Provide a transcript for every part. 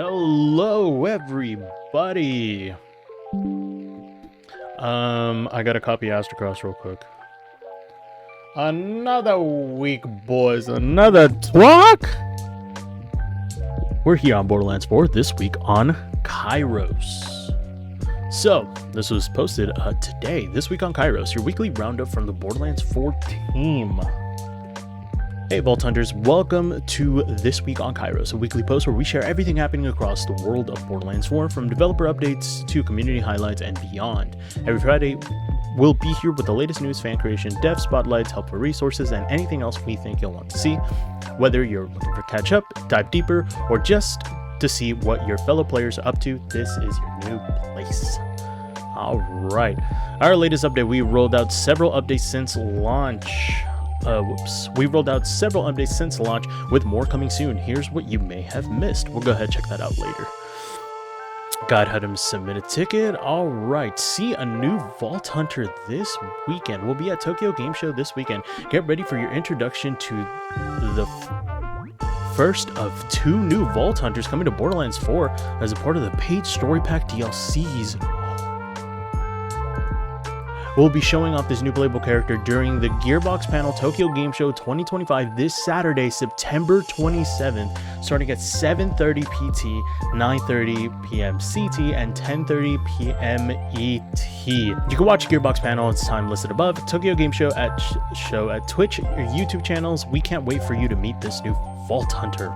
Hello everybody. I gotta copy Astrocross real quick. Another week, boys. Another talk. We're here on Borderlands 4 this week on Kairos. So this was posted today. This week on Kairos, your weekly roundup from the Borderlands 4 team. Hey Vault Hunters, welcome to This Week on Kairos, a weekly post where we share everything happening across the world of Borderlands 4, from developer updates to community highlights and beyond. Every Friday, we'll be here with the latest news, fan creation, dev spotlights, helpful resources, and anything else we think you'll want to see. Whether you're looking for catch up, dive deeper, or just to see what your fellow players are up to, this is your new place. Alright, our latest update, we rolled out several updates since launch. We rolled out several updates since launch, with more coming soon. Here's what you may have missed. We'll go ahead and check that out later. God had him submit a ticket. Alright, see a new Vault Hunter this weekend. We'll be at Tokyo Game Show this weekend. Get ready for your introduction to the first of two new Vault Hunters coming to Borderlands 4 as a part of the paid story pack DLCs. We'll be showing off this new playable character during the Gearbox panel Tokyo Game Show 2025 this Saturday, September 27th, starting at 7:30 PT, 9:30 p.m. CT, and 10:30 p.m. ET. You can watch Gearbox panel, its time listed above. Tokyo Game Show at Twitch or YouTube channels. We can't wait for you to meet this new Vault Hunter.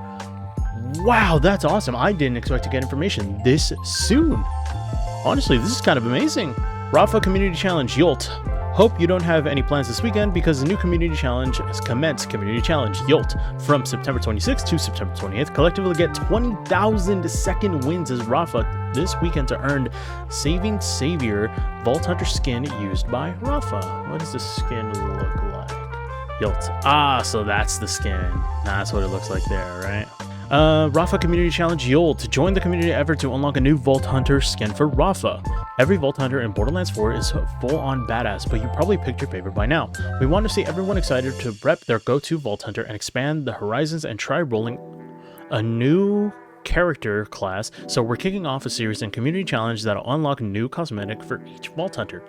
Wow, that's awesome. I didn't expect to get information this soon. Honestly, this is kind of amazing. Rafa Community Challenge Yolt. Hope you don't have any plans this weekend because the new community challenge has commenced. Community Challenge Yolt from September 26th to September 28th. Collectively get 20,000 second wins as Rafa this weekend to earn Saving Savior Vault Hunter skin used by Rafa. What does the skin look like? Yolt. Ah, so that's the skin. That's what it looks like there, right? Rafa Community Challenge Yolt. Join the community effort to unlock a new Vault Hunter skin for Rafa. Every Vault Hunter in Borderlands 4 is full-on badass, but you probably picked your favorite by now. We want to see everyone excited to rep their go-to Vault Hunter and expand the horizons and try rolling a new character class, so we're kicking off a series and community challenge that'll unlock new cosmetic for each Vault Hunter.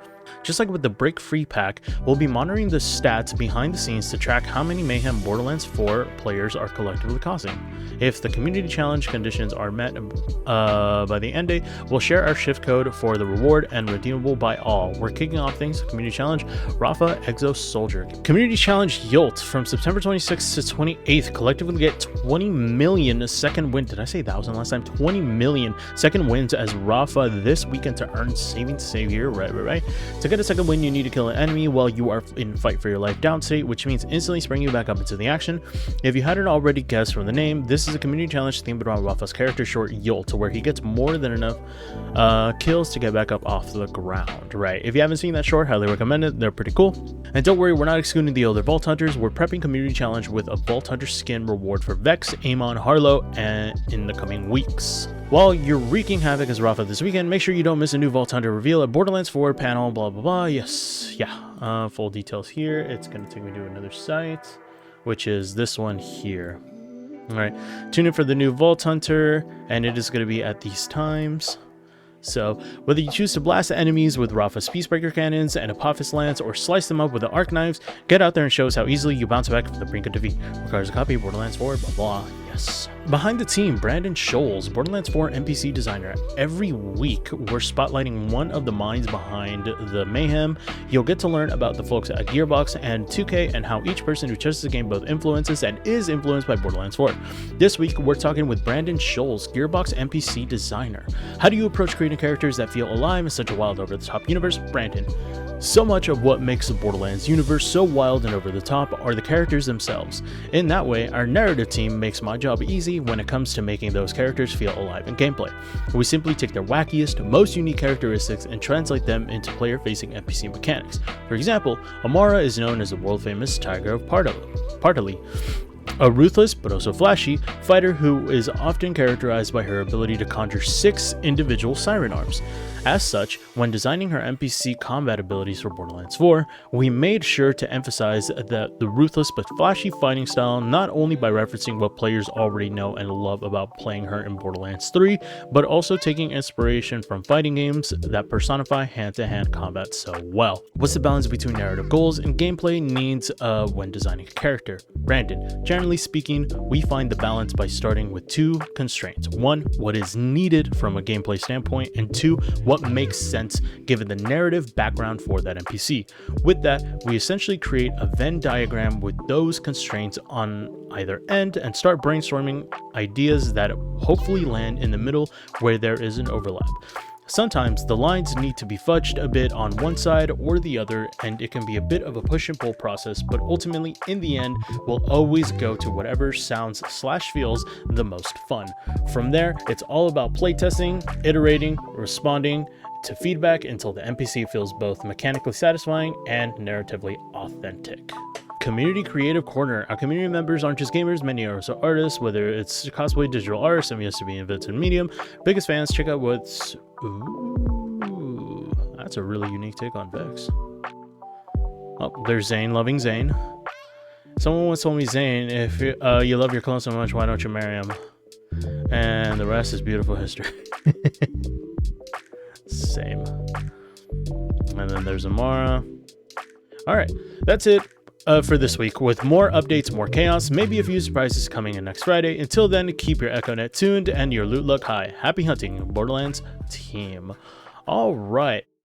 Just like with the Break Free pack, we'll be monitoring the stats behind the scenes to track how many Mayhem Borderlands 4 players are collectively causing. If the community challenge conditions are met by the end date, we'll share our shift code for the reward and redeemable by all. We're kicking off things. Community challenge Rafa Exo Soldier. Community challenge Yolt from September 26th to 28th. Collectively get 20 million second win. Did I say 1,000 last time? 20 million second wins as Rafa this weekend to earn Saving Savior. Right. To get a second win, you need to kill an enemy while you are in fight for your life down state, which means instantly spring you back up into the action. If you hadn't already guessed from the name, this is a community challenge themed around Rafa's character short Yolt, where he gets more than enough kills to get back up off the ground. Right. If you haven't seen that short, highly recommend it. They're pretty cool. And don't worry, we're not excluding the other Vault Hunters. We're prepping community challenge with a Vault Hunter skin reward for Vex, Amon, Harlow, and in the coming weeks. While you're wreaking havoc as Rafa this weekend, make sure you don't miss a new Vault Hunter reveal at Borderlands 4 panel, blah blah blah. Yes, yeah, full details here. It's gonna take me to another site, which is this one here. All right, tune in for the new Vault Hunter, and it is going to be at these times. So, whether you choose to blast enemies with Rafa's Peacebreaker cannons and Apophis Lance, or slice them up with the Arc Knives, get out there and show us how easily you bounce back from the brink of defeat. Requires a copy of Borderlands 4, blah blah. Yes. Behind the team, Brandon Scholes, Borderlands 4 NPC designer. Every week, we're spotlighting one of the minds behind the mayhem. You'll get to learn about the folks at Gearbox and 2K and how each person who touches the game both influences and is influenced by Borderlands 4. This week, we're talking with Brandon Scholes, Gearbox NPC designer. How do you approach creating characters that feel alive in such a wild, over-the-top universe? Brandon. So much of what makes the Borderlands universe so wild and over the top are the characters themselves. In that way, our narrative team makes my job easy when it comes to making those characters feel alive in gameplay. We simply take their wackiest, most unique characteristics and translate them into player-facing NPC mechanics. For example, Amara is known as the world-famous Tiger of Partaly. A ruthless but also flashy fighter who is often characterized by her ability to conjure 6 individual siren arms. As such, when designing her NPC combat abilities for Borderlands 4, we made sure to emphasize that the ruthless but flashy fighting style, not only by referencing what players already know and love about playing her in Borderlands 3, but also taking inspiration from fighting games that personify hand-to-hand combat so well. What's the balance between narrative goals and gameplay needs when designing a character? Brandon, generally speaking, we find the balance by starting with 2 constraints. 1, what is needed from a gameplay standpoint, and 2, what makes sense given the narrative background for that NPC. With that, we essentially create a Venn diagram with those constraints on either end and start brainstorming ideas that hopefully land in the middle where there is an overlap. Sometimes the lines need to be fudged a bit on one side or the other, and it can be a bit of a push and pull process, but ultimately in the end we'll always go to whatever sounds/feels the most fun. From there, it's all about playtesting, iterating, responding to feedback until the NPC feels both mechanically satisfying and narratively authentic. Community Creative Corner. Our community members aren't just gamers, many are also artists, whether it's cosplay, digital art, some used to be in Vincent Medium. Biggest fans, check out what's... Ooh, that's a really unique take on Vex. Oh, there's Zane loving Zane. Someone once told me, Zane, if you love your clone so much, why don't you marry him? And the rest is beautiful history. Same. And then there's Amara. Alright, that's it for this week, with more updates, more chaos, maybe a few surprises coming in next Friday. Until then, keep your EchoNet tuned and your loot luck high. Happy hunting, Borderlands team. All right.